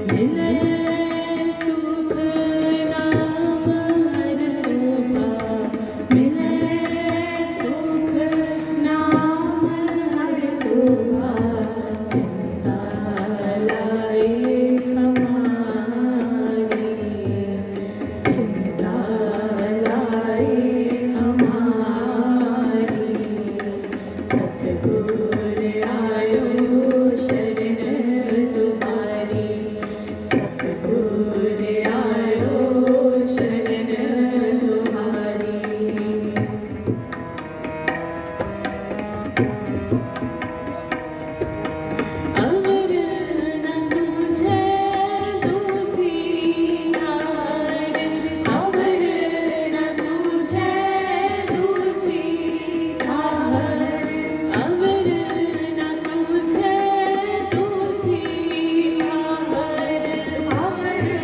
Amen. अवर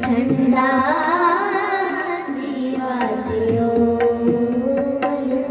ठंडा जीवा जियो मन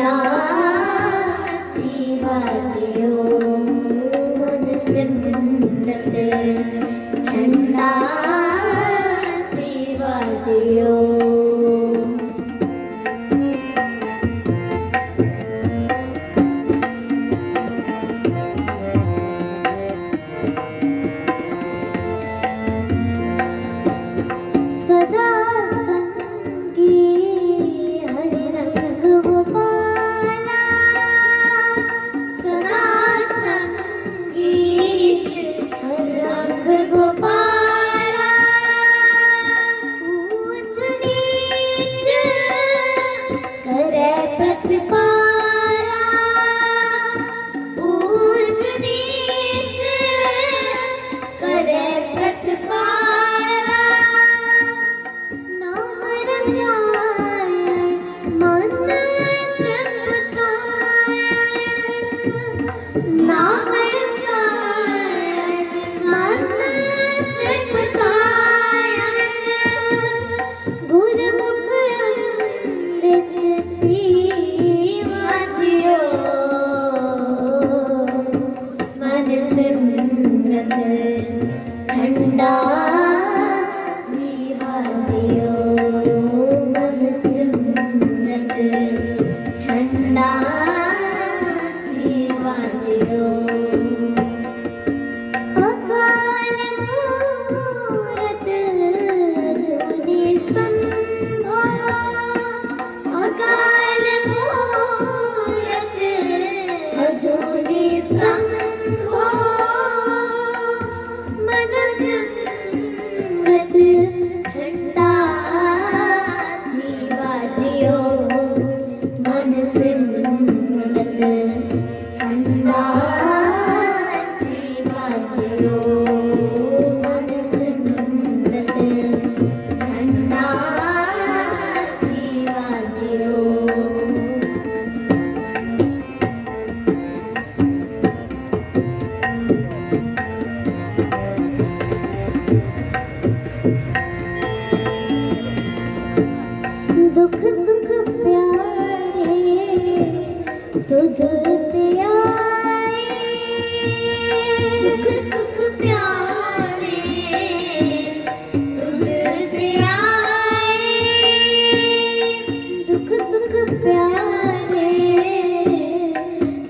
ठंडा जीवा जियो मन सिमरत ठंडा जीवा जियो। सदा संगी हरि रंग गोपाला सदा संगीत हरि रंग गोपाला ऊंच नीच करे प्रतिपाला ऊंच नीच करे प्रतिपाला नाम रसायन मन तृप्तायन नाम रसायन मन तृप्तायन गुरुमुख अमृत पीवा जियो मन सिमरत ठंडा जीवा जियो मन सिमरत ठंडा जीवा जियो। अकाल मूरत जुनि संभो अकाल मूरत जुनि संभो मन सिमरत ठंडा जीवा जियो मन सिमरत ठंडा जीवा जियो मन सिमरत ठंडा जीवा जियो। दुख सुख प्यारे तुझ ते आए दुख सुख प्यारे तुझ ते आए दुख सुख प्यारे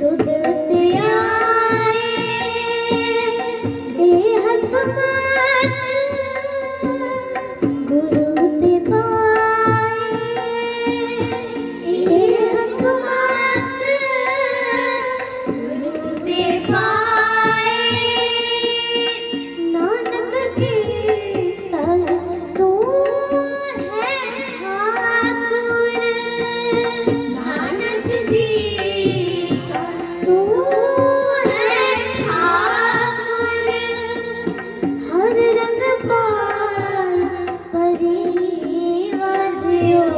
तुझ ते आए हे हसमत गुरु ते पाए हे हसमत गुरु ते पाए नानक के तल तू है ठाकुर नानक की तू है ठाकुर हर रंग पार परिवा जियो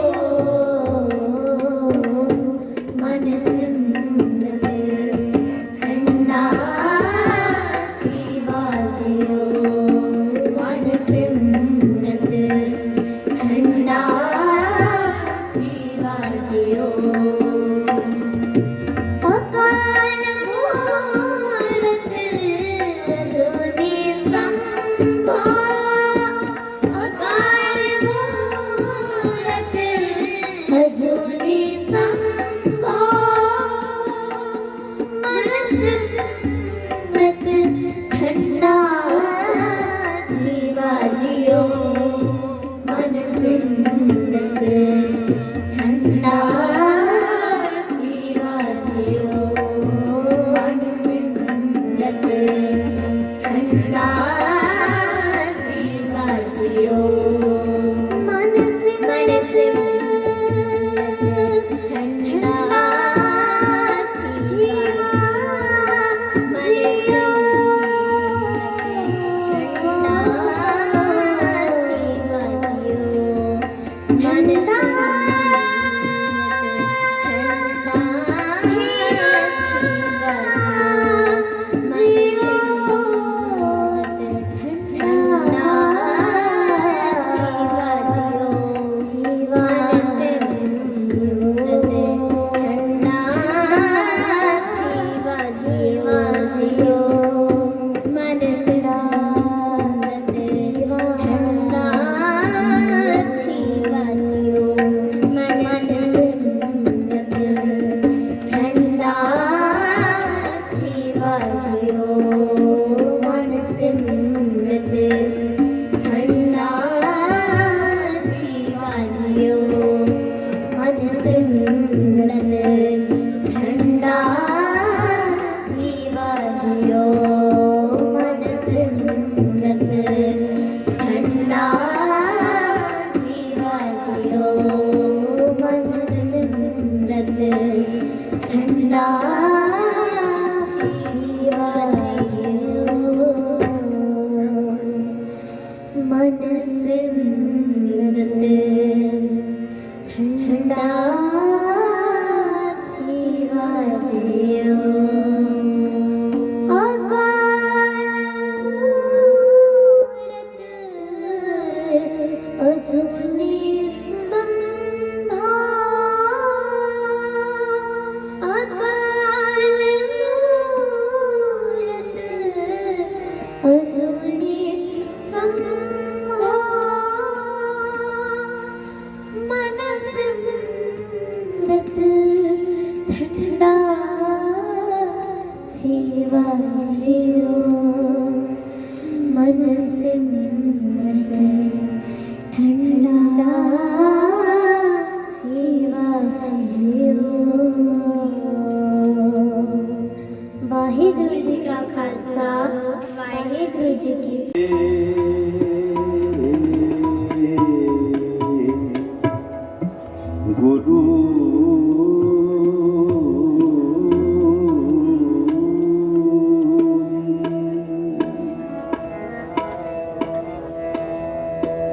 मन सिमरत ठंडा जीवा जियो मन सिमरत ठंडा जीवा जियो। अकाल मूरत जुनि संभो अकाल मूरत जुनि संभो मन सिमरत ठंडा जीवा जियो मन सिमरत ठंडा जीवा जियो मन सिमरत ठंडा जीवा जियो मन सिमरत ठंडा ठंडा जीवा जियो मन सिमरत ठंडा जीवा जियो। वाहिगुरु जी का खालसा वाहिगुरु जी की गुरु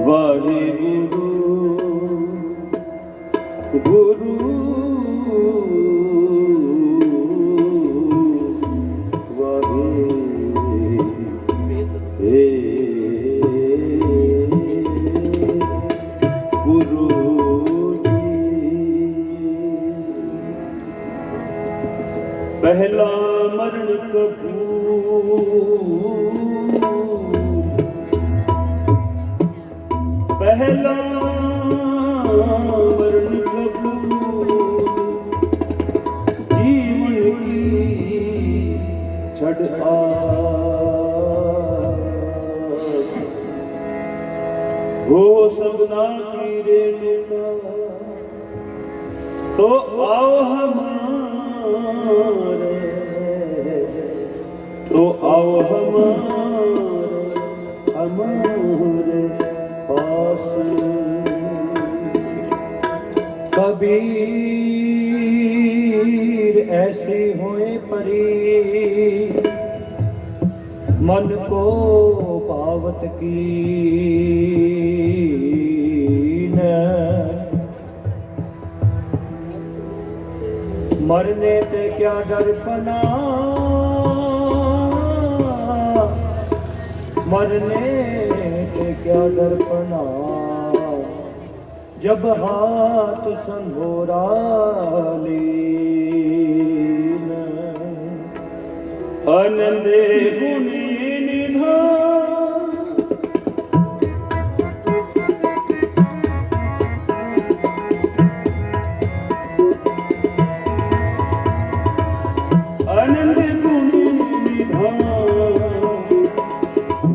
वाहिगुरु गुरु गुरु पहला मरण कबूल पहला मरण कबूल जीवन की छड़ हो सपना की रेणुका तो आओ हमारे तो आओ हमारे पास। कबीर ऐसे हुए परी मन को पावत की मरने ते क्या डरपना मरने ते क्या डरपना जब हाथ संघोरा लीन आनंदे गुणी निधान आनंद गुणी निधान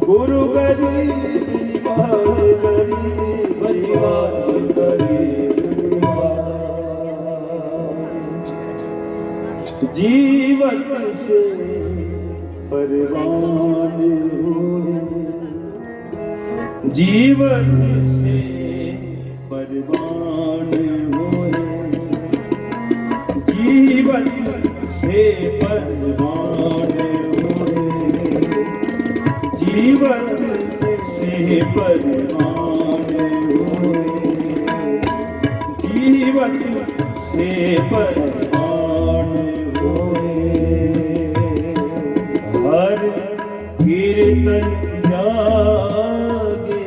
गुरु गरीब जीवन से परवान हुए जीवन से परवान हुए जीवन से परवान हुए जीवन से परवान हुए जीवन से परवान हुए हर कीर्तन जागे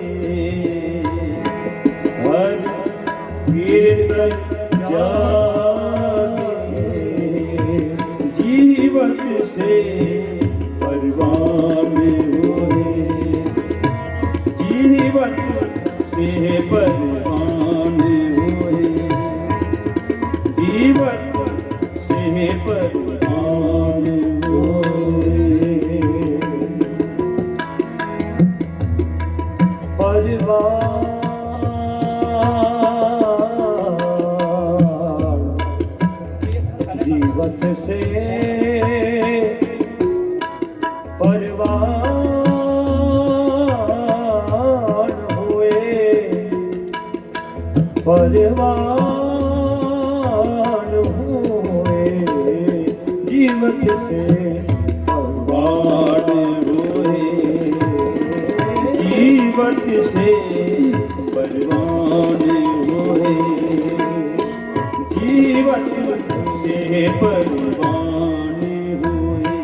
हर कीर्तन जागे जीवन से परवान हुए जीवन से परवान हुए जीवन से परवान हुए परवान जीवत से परवान हुए परवान हुए जीवत से परवान हुए जीवत से परवान हुए जीवत से परवान हुए।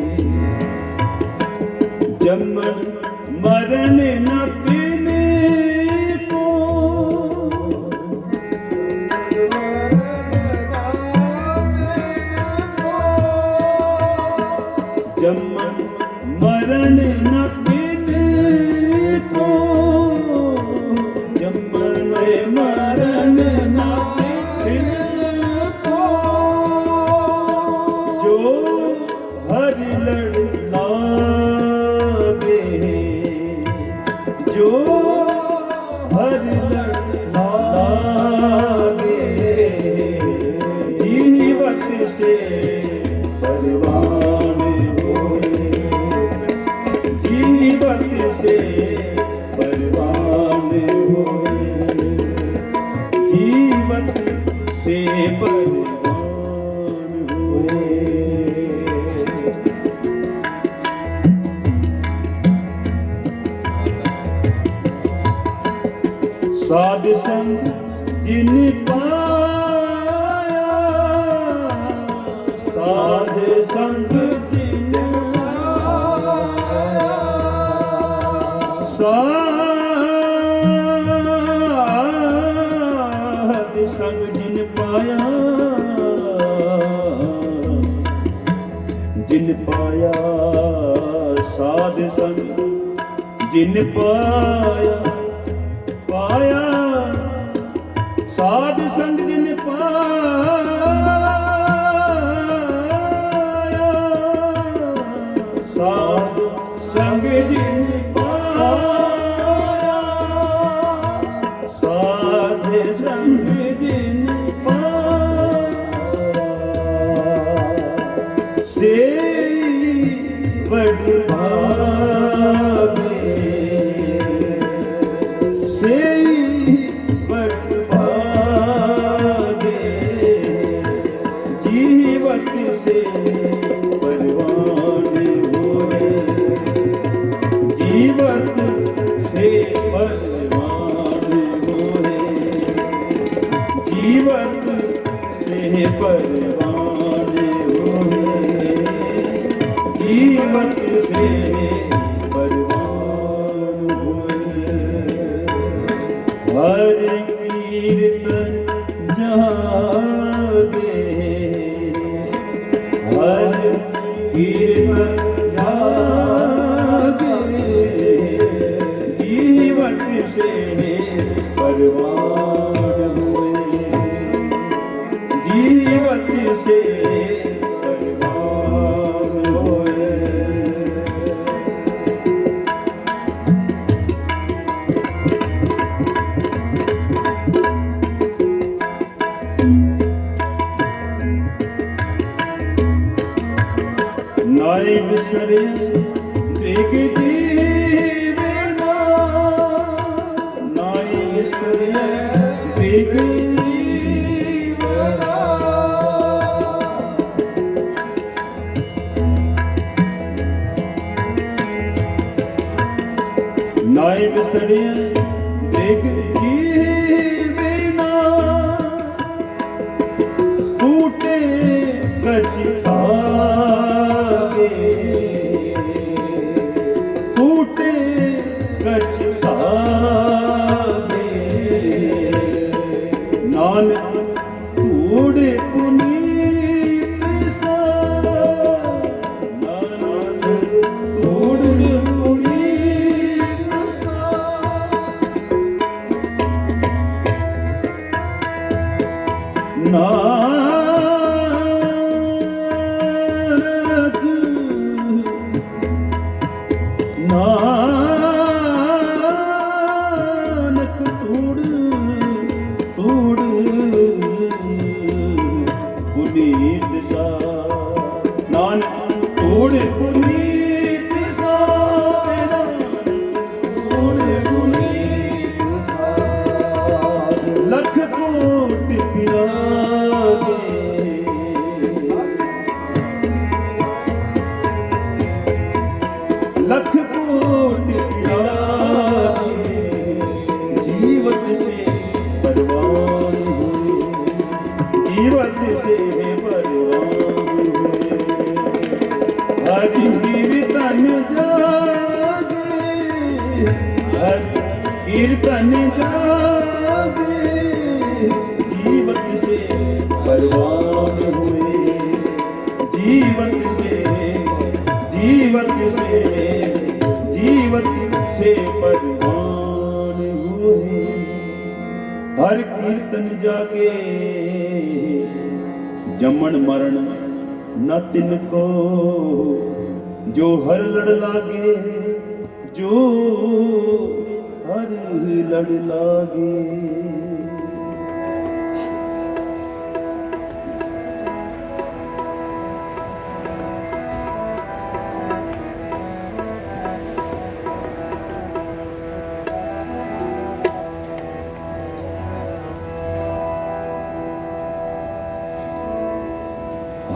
जन्म मरण न तिनको, जन्म मरण न तिनको, जन्म मरण न तिनको, जो हरि लड़ लागे, जो हरि लड़ लागे, जीवत से परवान होए, जीवत से परवान होए, जीवत से परवान होए। साध संग जिन पाया, साध संग जिन पाया, साध संग जिन पाया, जिन पाया साध संग जिन पाया, पाया साध संग जिन पाया, साध संग जिन पाया, साध संग जिन पाया, से बड़ भागे, से बड़ भागे, जीवत से परवान होए, जीवत से परवान होए, जीवत से परवान होए, जीवत से परवान होए। हर कीर्तन जागे, हर कीर्तन जागे, जीवत से परवान होए, जीवत से परवान होए। नाई बिसरे त्रिग जीवना, नाई बिसरे त्रिग जीवना, नाई बिसरे त्रिग जीवना, टूटे गज टूटे गज धागे, नानक तूड़े पुनीत सा, नानक तूड़े पुनीत सा, नानक नानक तूड़ तूड़ पुनीत सा, नानक तूड़ पुनीत सा, तूड़ पुनीत सा, लख कोटि पिया जीवत से परवान हुए। हरि कीर्तन जागे, हरि कीर्तन जागे, जीवत से परवान हुए। जीवत से परवान हुए। हर कीर्तन जागे, जमन मरण न तिनको, जो हर लड़ लागे, जो हर लड़ लागे।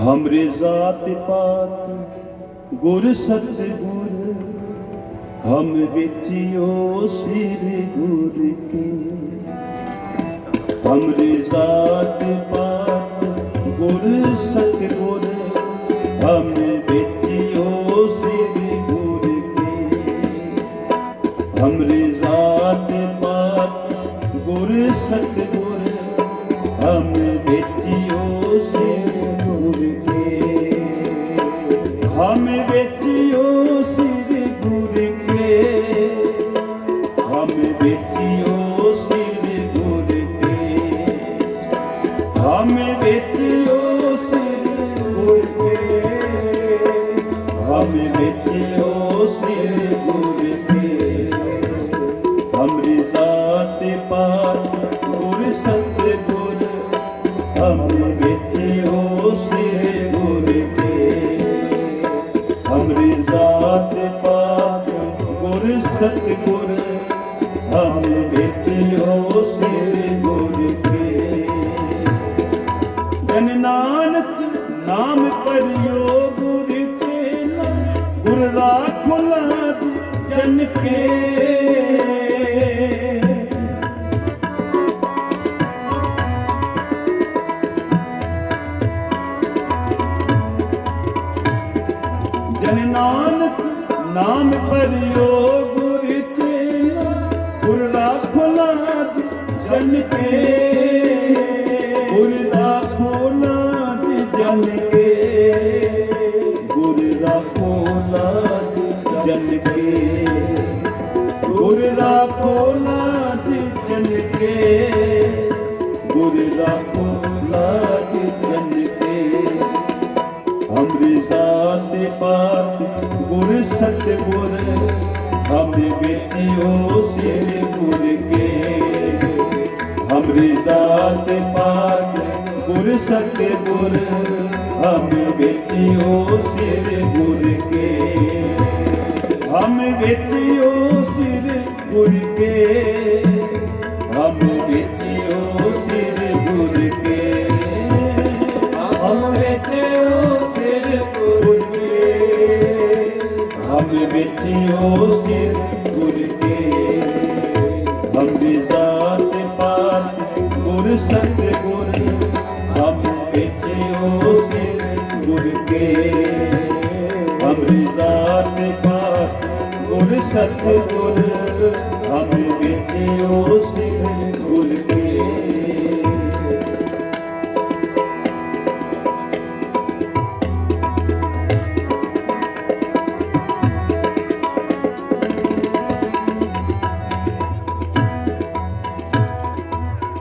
हमरे जात पात गुर सतगुर, हम विचियो सिर गुर के। हमरे जात पात गुर सतगुर, हम विचियो सिर गुर के। हमरे जात पात गुर सतगुर, हम विचियो सिर गुर के। हम विचियो सिर गुर के, हम विचियो सिर गुर के। हम विचियो सिर गुर के, हम विचियो सिर गुर के। हमरी जात पात गुर सतगुर, हम विचियो सिर गुर के। हमरी जात पात गुर सतगुर, हम विचियो सिर गुर के। जन नानक नाम परियो गुर चेला, गुर राखो लाज जन के। जन नानक नाम परियो गुर चेला, गुर राखो लाज जन के। गुर राखो लाज जन के, गुर राखो लाज जन के। गुर राखो लाज जन के, गुर राखो लाज जन के। हमरी जात पात गुर सतगुर, हम विचियो सिर गुर के। हमरी जात पात गुर सतगुर, हम विचियो सिर गुर के। हम विचियो सिर गुर के, हम विचियो सिर गुर के। हम विचियो सिर गुर के, हम विचियो सिर गुर के। हमरी जात पात गुर सतगुर, हम विचियो सिर गुर के। हमरी जात पात गुर सतगुर, हम विचियो सिर गुर के।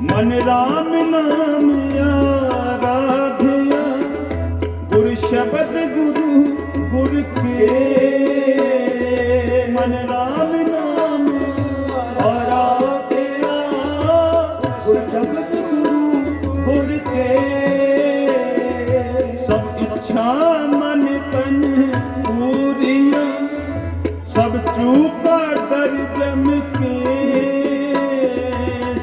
मन राम नाम आराध्या, गुर शब्द गुरु गुर के। मन राम नाम आराध्या, गुर शब्द गुरु गुर के। सब इच्छा मन तन पूरिया, सब चूका डर जम के।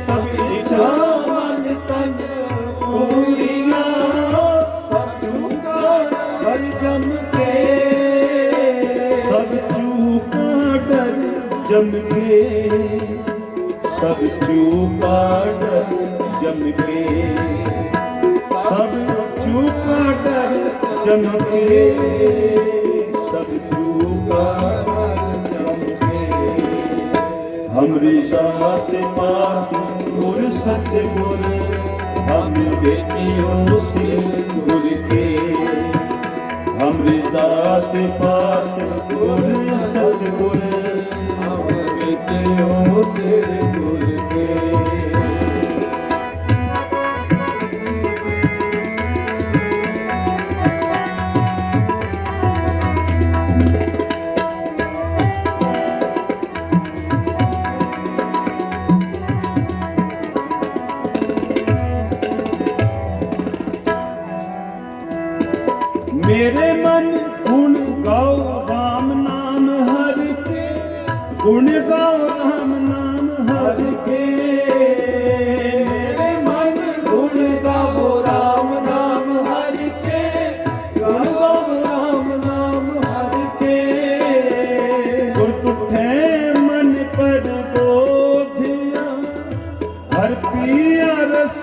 सब इच्छा मन तन पूरिया, सब चूका डर जम के। सब चूका डर जम के, सब चूका डर जम के। सब चूका डर चमके, सब चूका डर चमके। हमरी साथ पात गुर सतगुर, हम बेटियों से गुर के। हमरी जात पात गुर सतगुर, हम बेटियों से गुर के। मेरे मन गुण गाओ राम नाम हर के, गुण गाओ राम नाम हर के। मेरे मन गुण गाओ राम नाम हर के, गुण गाओ राम नाम हर के। गुर तुठे मन पर बोधिया, हर पिया रस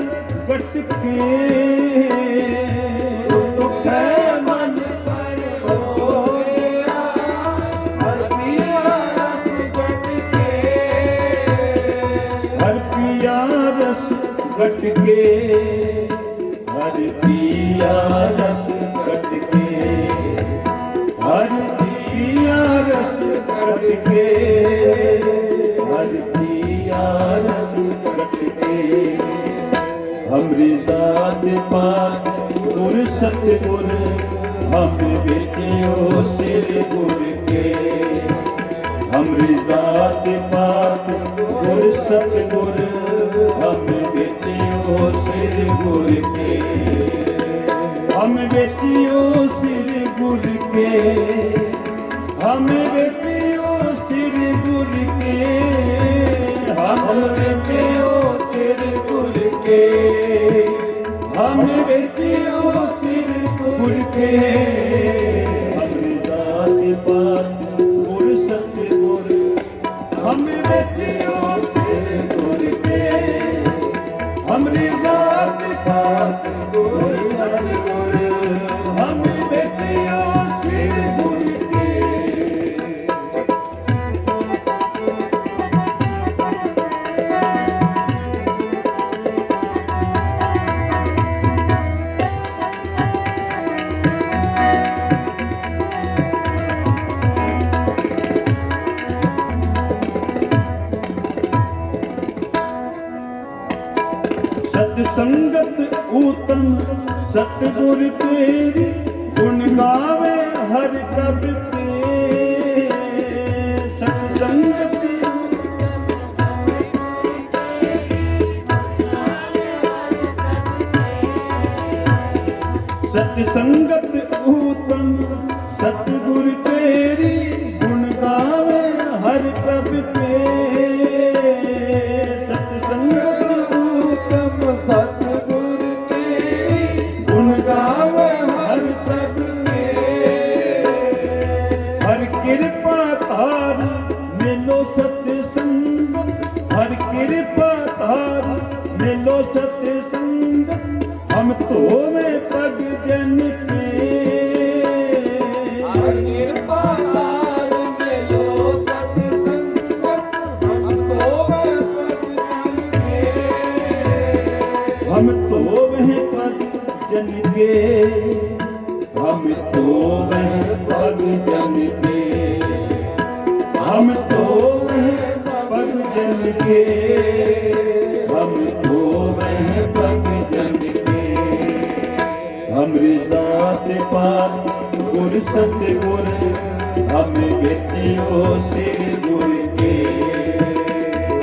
गटके। गट के हर पिया रस गट के, हर पिया रस गट के, हर पिया रस गट के। हमरी जात पात गुर सतगुर, हम बेटियों सिर गुर के। हमरी जात पात गुर सतगुर, हम बेटियों सिर गुर के। हम बेटियों सिर गुर के, हम बेटियों सिर गुर के। हम बेटियों सिर गुर के, हम बेटियों सिर गुर के। हमरी जात पात गुर सतगुर, हम बेटियों सिर गुर के। हमरी जात पात गुर सतगुर, हम बेटियों सिर गुर के। सतसंगत उत्तम सतगुर तेरी, गुण गावे हर कब ते। सतसंगत सतसंगत उत्तम सतगुर तेरी, गुण गावे हर कब ते। सतसंगत सतगुर तेरी, गुण गावे हर प्रभ के। हर कृपा तार मिलो सतसंगत, हर कृपा तार मिलो सतसंगत। हम तोवे पग जन के, हर कृपा तार मिलो सतसंगत। हम तोवे पग जन के, हम तो वह पग जन के। हम तो वह पग जन के, हम तो वह पग जन के। हम तो वह पग जन के। हमरी जात पात गुर सतगुर, हम बेटियों सिर गुर के।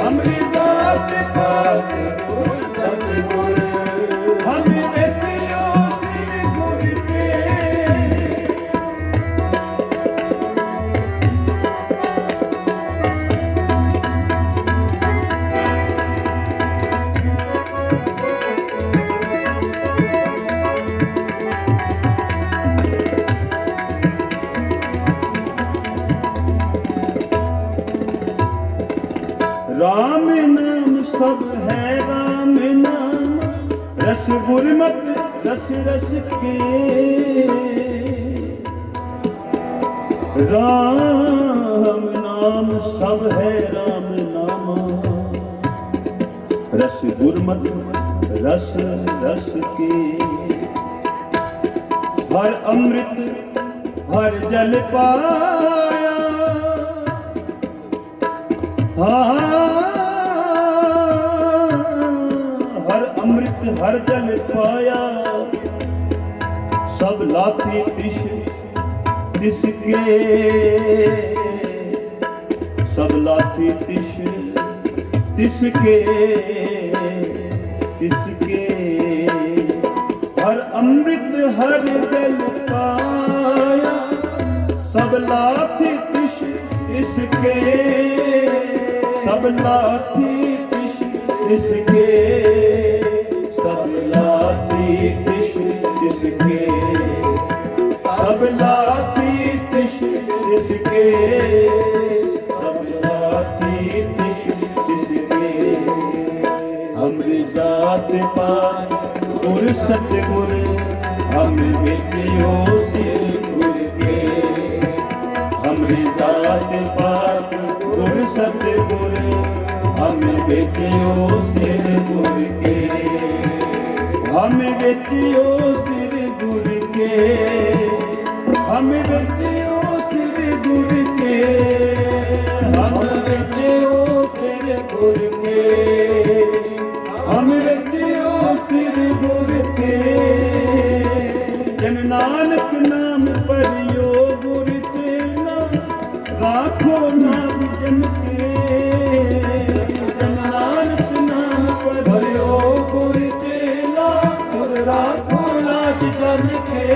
हमरी जात पात गुर सतगुर, हम बेटियों सिर गुर के। राम नाम सब है राम नाम, रस रस के राम नाम सब है राम नामा। रस गुरमत रस रस के हर अमृत हर जल पाया। हर अमृत हर जल पाया। सब लाथे तिस तिसके सब लाथे तिस तिसके तिसके हर अमृत हर जल पाया। सब लाथे तिस तिसके सब लाथे तिस तिसके सब लाथे तिस तिसके सब लाथे तिस तिसके सब लाथे तिस तिसके। हमरी जात पात गुर सतगुर हम बेचियो सिर गुर के। हमरी जात पात गुर सतगुर हम बेचियो सिर गुर के। हम बेचियो सिर गुर के। हम बेचियो सिर गुर के। हम बेचियो सिर गुर के। हम बेचियो सिर गुर के। जन नानक नाम परियो गुर चेला राखो नाम जन के। जन नानक नाम परियो गुर चेला गुर राखो लाज जन के।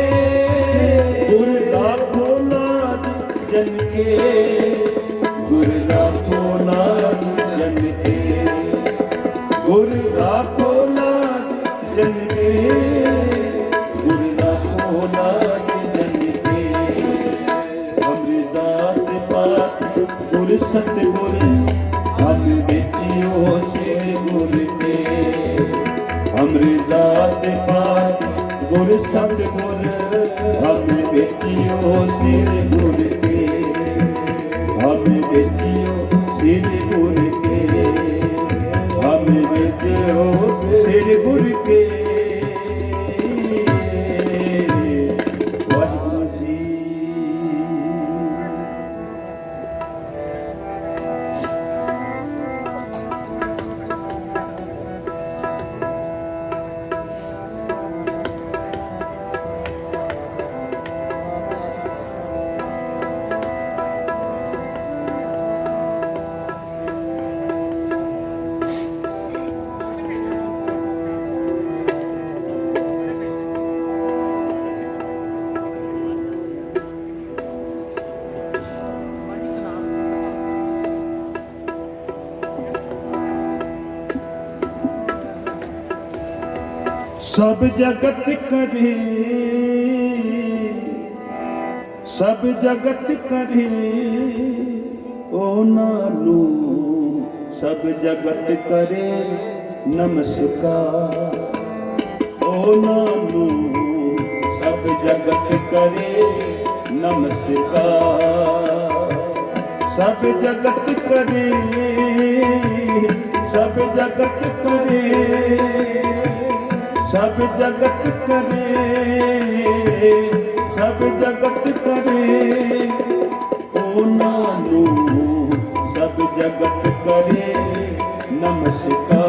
गुर राखो लाज जन के। गुर राखो लाज जन के। गुर राखो लाज जन के। गुर राखो लाज जन के। हमरी जात पात गुर सतगुर हम बेचियो सिर गुर के। हमरी जात पात गुर सतगुर हम बेचियो सिर गुर के। हम बेचियो सिर गुर के। हम बेचियो सिर गुर के। वाहिगुरु जी। सब जगत करे सब जगत करे ओ नानू। सब जगत करे नमस्कार ओ नानू। सब जगत करे नमस्कार। सब जगत करे सब जगत करे सब जगत करे सब जगत करे ओ नानू। सब जगत करे नमस्कार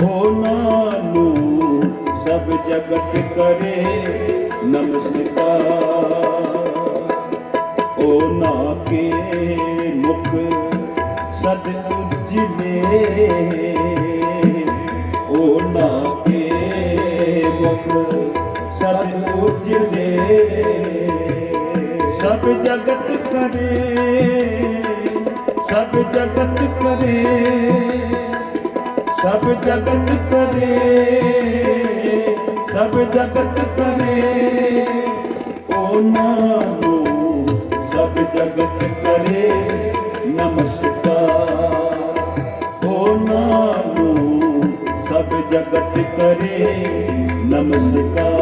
ओ नानू। सब जगत करे नमस्कार। ओ ना के मुख सद उजले ओ ना के मुख सद उजले। सब जगत करे सब जगत करे सब जगत करे सब जगत करे ओ नानू। सब जगत करे नमस्कार ओ नानू। सब जगत करे नमस्कार।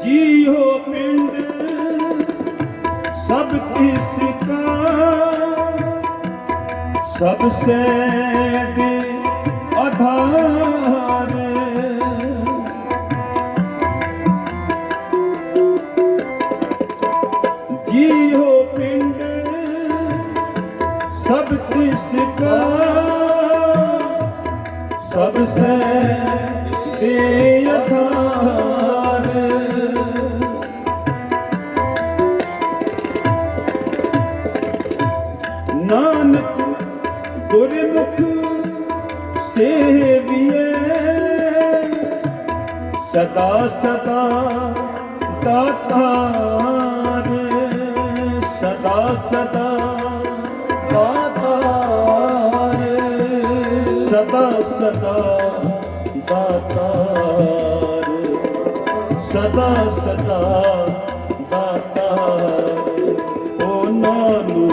जियो पिंड सब किसका, सबसे दे आधार। जियो पिंड सब किसका, सबसे दे आधार। नानक गुरमुख सेविए, सदा सदा दातार। सदा सदा दातार, सदा सदा दातार, सदा सदा दातार। ओ नानू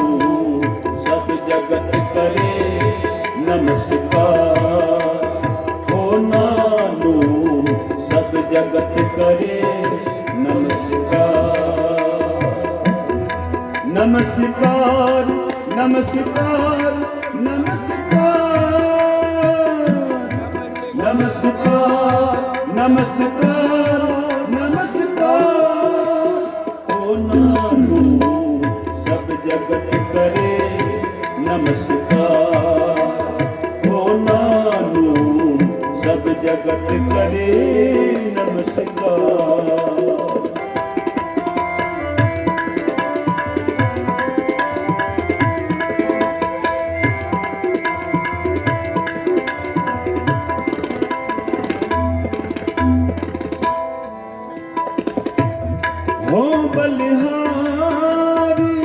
सब जगत करे नमस्कार। ओ नानू सब जगत करे नमस्कार। नमस्कार नमस्कार नमस्कार नमस्कार नमस्कार नमस्कार। ओ नानू सब जगत करे नमस्कार। ओ नानू सब जगत करे नमस्कार। हो बलिहारी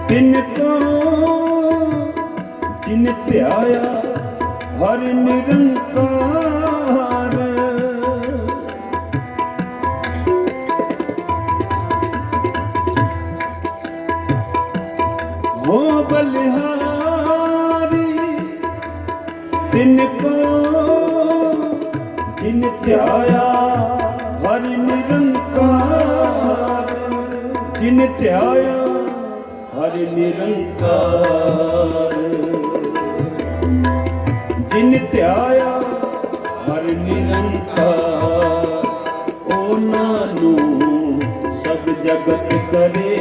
तिनको जिन ध्याया हर निरंकार। हो बलिहारी तिनको जिन ध्याया हर निरंकार। जिन ध्याया हर निरंकार। जिन ध्याया हर निरंकार। ओ नानू सब जगत करे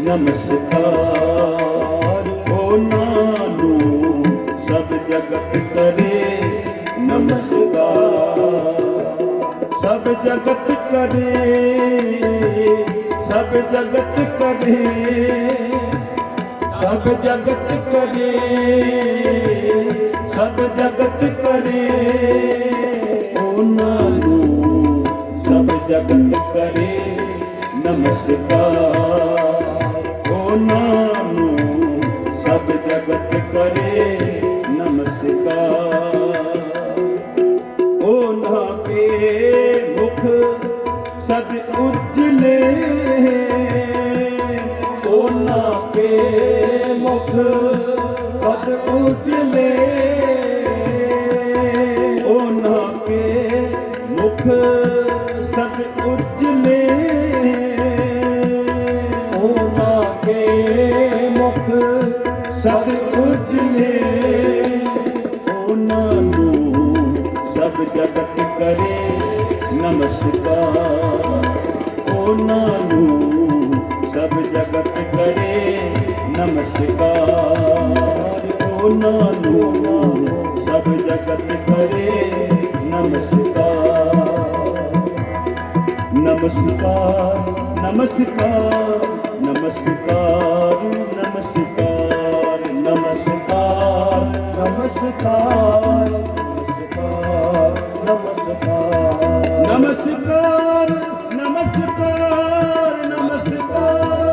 नमस्कार। ओ नानू सब जगत करे नमस्कार। सब जगत करे, सब जगत करे, सब जगत करे, सब जगत करे। ओ नानू सब जगत करे नमस्कार। ओ नानू सब जगत करे नमस्कार। ओ ना के मुख सद उज्जले, ओ ना के मुख सद उज्जले। ओ ना के मुख सद उज्जले। ओ ना के मुख सद उज्जले। ओ नानू सब जगत करे नमस्कार। ओ नानू सब जगत करे नमस्कार। ओ नानू सब जगत करे नमस्कार। नमस्कार नमस्कार नमस्कार नमस्कार नमस्कार नमस्कार नमस्कार नमस्कार नमस्कार नमस्कार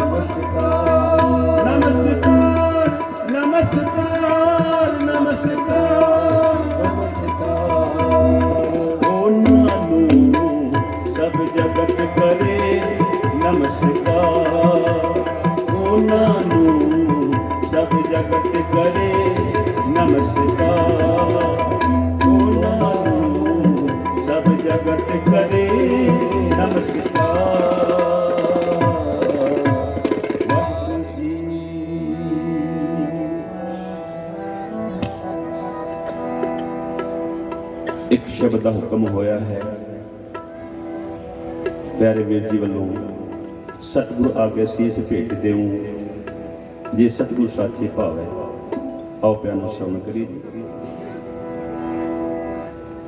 नमस्कार नमस्कार नमस्कार नमस्कार ਉਹਨਾਂ ਨੂੰ ਸਭ ਜਗਤ ਕਰੇ ਨਮਸਕਾਰ। ਉਹਨਾਂ ਨੂੰ ਸਭ ਜਗਤ ਕਰੇ ਨਮਸਕਾਰ। ਉਹਨਾਂ ਨੂੰ ਸਭ ਜਗਤ ਕਰੇ ਨਮਸਕਾਰ। ਵਾਹਿਗੁਰੂ ਜੀ। ਇੱਕ ਸ਼ਬਦ ਦਾ ਹੁਕਮ ਹੋਇਆ ਹੈ ਪਿਆਰੇ ਵੀਰ ਜੀ ਵੱਲੋਂ, ਸਤਿਗੁਰੂ ਆਗੇ ਸੀਸ ਭੇਟ ਦੇਉ ਜੇ ਸਤਿਗੁਰੂ ਸਾਚੇ ਭਾਵੈ। ਆਓ ਪਿਆਰ ਨਾਲ ਸ਼ਰਵਣ ਕਰੀਏ।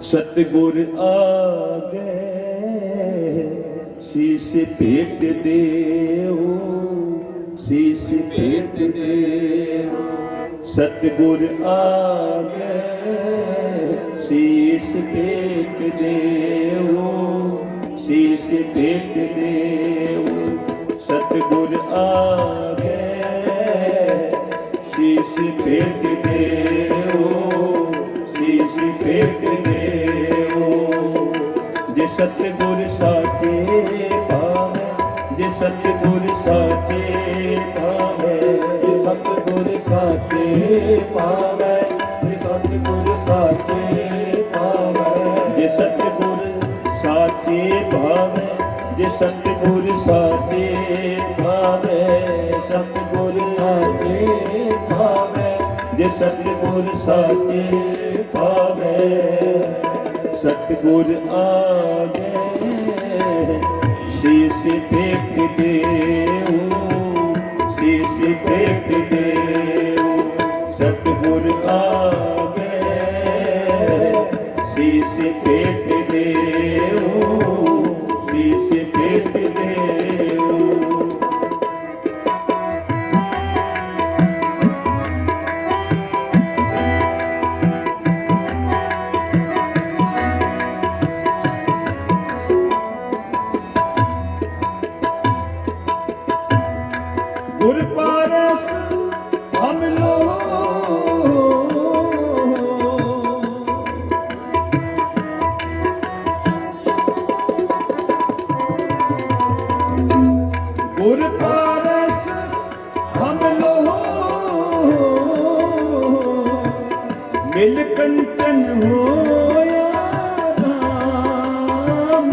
ਸਤਿਗੁਰ ਆਗੇ ਸੀਸ ਭੇਟ ਦੇਉ, ਸੀਸ ਭੇਟ ਦੇਉ। ਸਤਿਗੁਰ ਆਗੇ ਸੀਸ ਭੇਟ ਦੇਉ, ਸੀਸ ਭੇਟ ਦੇਉ। ਸਤਿਗੁਰ ਆਗੇ ਸੀਸ ਭੇਟ ਦੇਉ, ਸੀਸ ਭੇਟ ਦੇਉ। ਜੇ ਸਤਿਗੁਰ ਸਾਚੇ ਭਾਵੈ, ਜੇ ਸਤਿਗੁਰ ਸਾਚੇ ਭਾਵੈ, ਜੇ ਸਤਿਗੁਰ ਸਾਚੇ ਭਾਵੈ, ਜੇ ਸਤਿਗੁਰ ਸਾਚੇ ਭਾਵੈ। ਜੇ ਸਤਿਗੁਰ ਸਾਚੇ ਭਾਵੈ, ਜੇ ਸਤਿਗੁਰ ਸਾਚੇ ਭਾਵੈ, ਸਤਿਗੁਰ ਸਾਚੇ ਭਾਵੈ। ਜੇ ਸਤਿਗੁਰ ਸਾਚੇ ਭਾਵੈ। ਸਤਿਗੁਰ ਆਗੇ ਸੀਸ ਭੇਟ ਦੇਉ, ਸੀਸ ਭੇਟ ਦੇਉ। ਸਤਿਗੁਰ ਆਗੇ ਸੀਸ ਭੇਟ ਦੇਉ, ਸੀਸ ਭੇਟ ਦੇਉ। ਗੁਰ ਪਾਰਸ ਹਮ ਲੋ, ਗੁਰ ਪਾਰਸ ਹਮ ਲੋ। ਮਿਲ ਕੰਚਨ ਹੋਇਆ ਰਾਮ,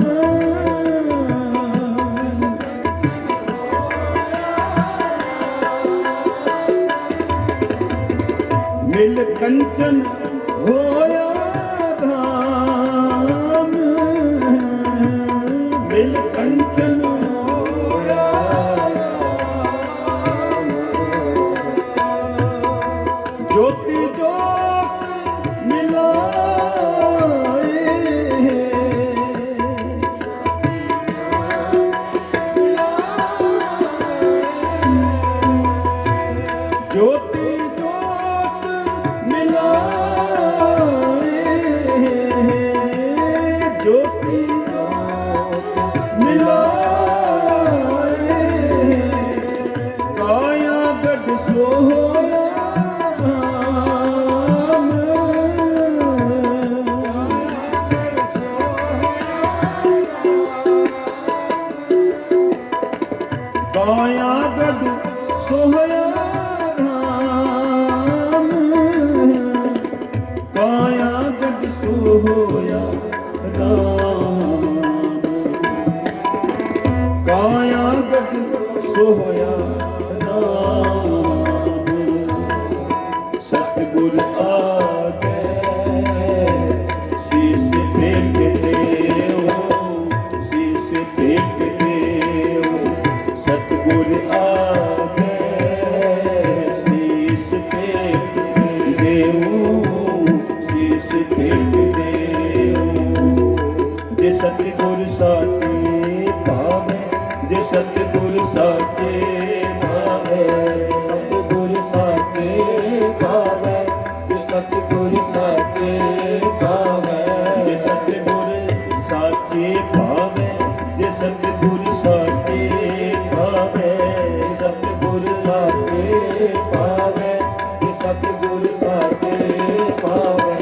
ਮਿਲ ਕੰਚਨ ਹੋਇਆ ਰਾਮ, ਮਿਲ ਕੰਚਨ ਹੋਇਆ ਰਾਮ। ਜੋਤੀ ਜੋਤ ਮਿਲਾਏ, ਜੋਤੀ ਜੋਤ ਮਿਲਾਏ, ਜੋਤੀ ਜੋਤ ਮਿਲਾਏ। ਕਾਇਆ ਗੱਡ ਸੋਇਆ ਰਾਮ, ਕਾਇਆ ਗੱਡ ਸੋਇਆ ਰਾਮ, ਕਾਇਆ ਗੱਡ ਸੋਇਆ ਰਾਮ, ਕਾਇਆ ਗੱਡ ਸੋਇਆ ਰਾਮ। ਸਤਿਗੁਰ ਆਗੇ ਸੀਸ ਭੇਟ ਦੇਉ, ਸੀਸ ਭੇਟ ਦੇਉ। ਸਤਿਗੁਰ ਆਗੇ ਸੀਸ ਭੇਟ ਦੇਉ, ਸੀਸ ਭੇਟ ਦੇਉ। ਜੇ ਸਤਿਗੁਰ ਸਾਚੇ ਭਾਵੈ, ਜੇ ਸਤਿਗੁਰ ਸਾਚੇ ਭਾਵੈ, ਸਤਿਗੁਰ ਸਾਚੇ ਭਾਵੈ। ਜੇ ਸਤਿਗੁਰ ਸਾਚੇ ਭਾਵੈ, ਜੇ ਸਤਿਗੁਰ ਸਾਚੇ ਭਾਵੈ। ਜੇ ਸਤਿਗੁਰ ਸਾਚੇ ਭਾਵੈ, ਸਤਿਗੁਰ ਸਾਚੇ ਭਾਵੈ। ਜੇ ਸਤਿਗੁਰ ਸਾਚੇ ਭਾਵੈ।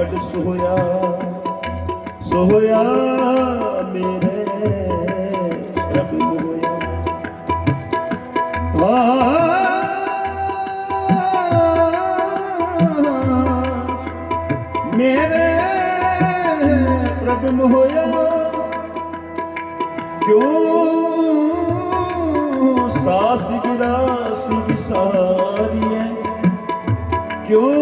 गढ़ सोया सोया मेरे प्रभ मोया। मेरे प्रभ मोया क्यों सास गिरासी विसारी है क्यों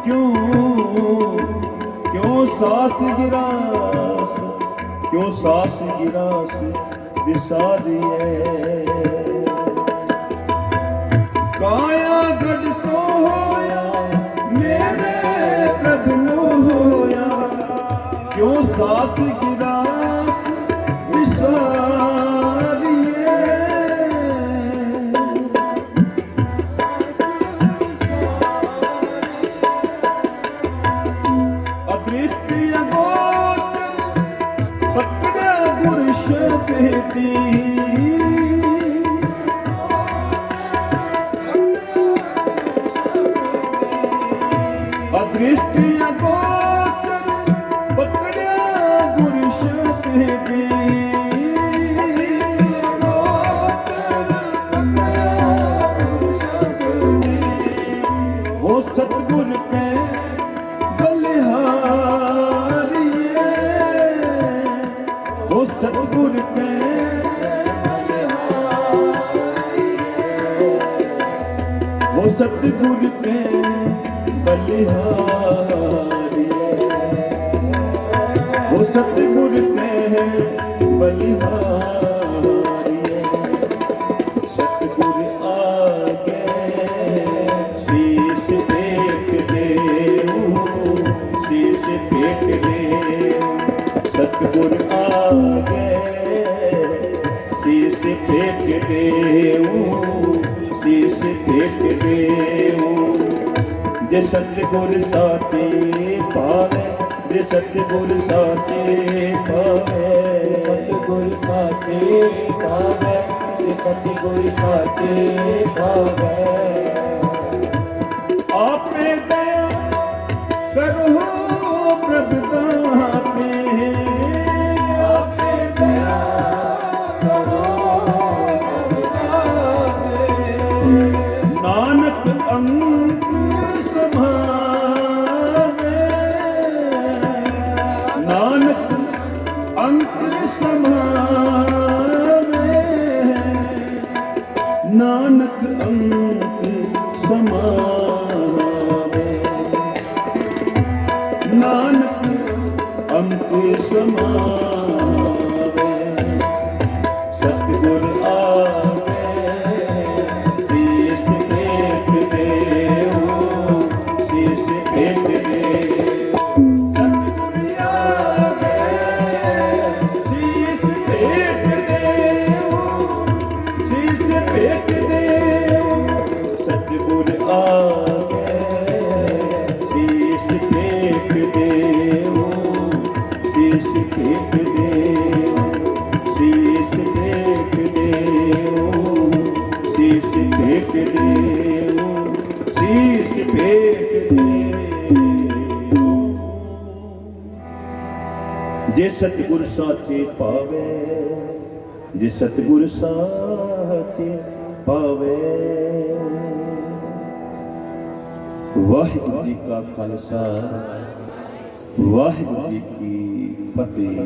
क्यों क्यों सास गिरास विसारी है। काया गढ़ सोया मेरे प्रभ मोया क्यों सास गिरास विसारी अदृष्ट अगोचर पकड़ा पुरुष कहती अदृष्ट अगोचर पकड़ा पुरुष कहती हो सतगुर के बलिहारी हो सतगुर के हो सतगुर के बलिहारी हो सतगुर के बलिहारी सतगुर आगे शीश फेंक देऊं शीश फेंक देऊं सतगुर आगे शीश फेंक देऊं शीश फेंक देऊं जे सतगुर साचे पावे जे सतगुर साचे पावे सतगुर साचे पावे सतगुर साचे पावे आपे दया करो प्रभ दाते आपे दया करो प्रभ दाते नानक अंक समावे नानक अंक समावे नानक अंक समावे नानक अंक समावे सतगुर आगे शीश फेंक देऊं शीश फेंक देऊं सतगुर आगे शीश फेंक देऊं शीश फेंक देऊं सतगुर आगे शीश फेंक देऊं शीश फेंक देऊं शीश फेंक देऊं शीश फेंक देऊं शीश फेंक देऊं जे सतगुर साचे पावे जे सतगुर साचे पावे। वाहिगुरू जी का खालसा वाहिगुरू जी की फतेह।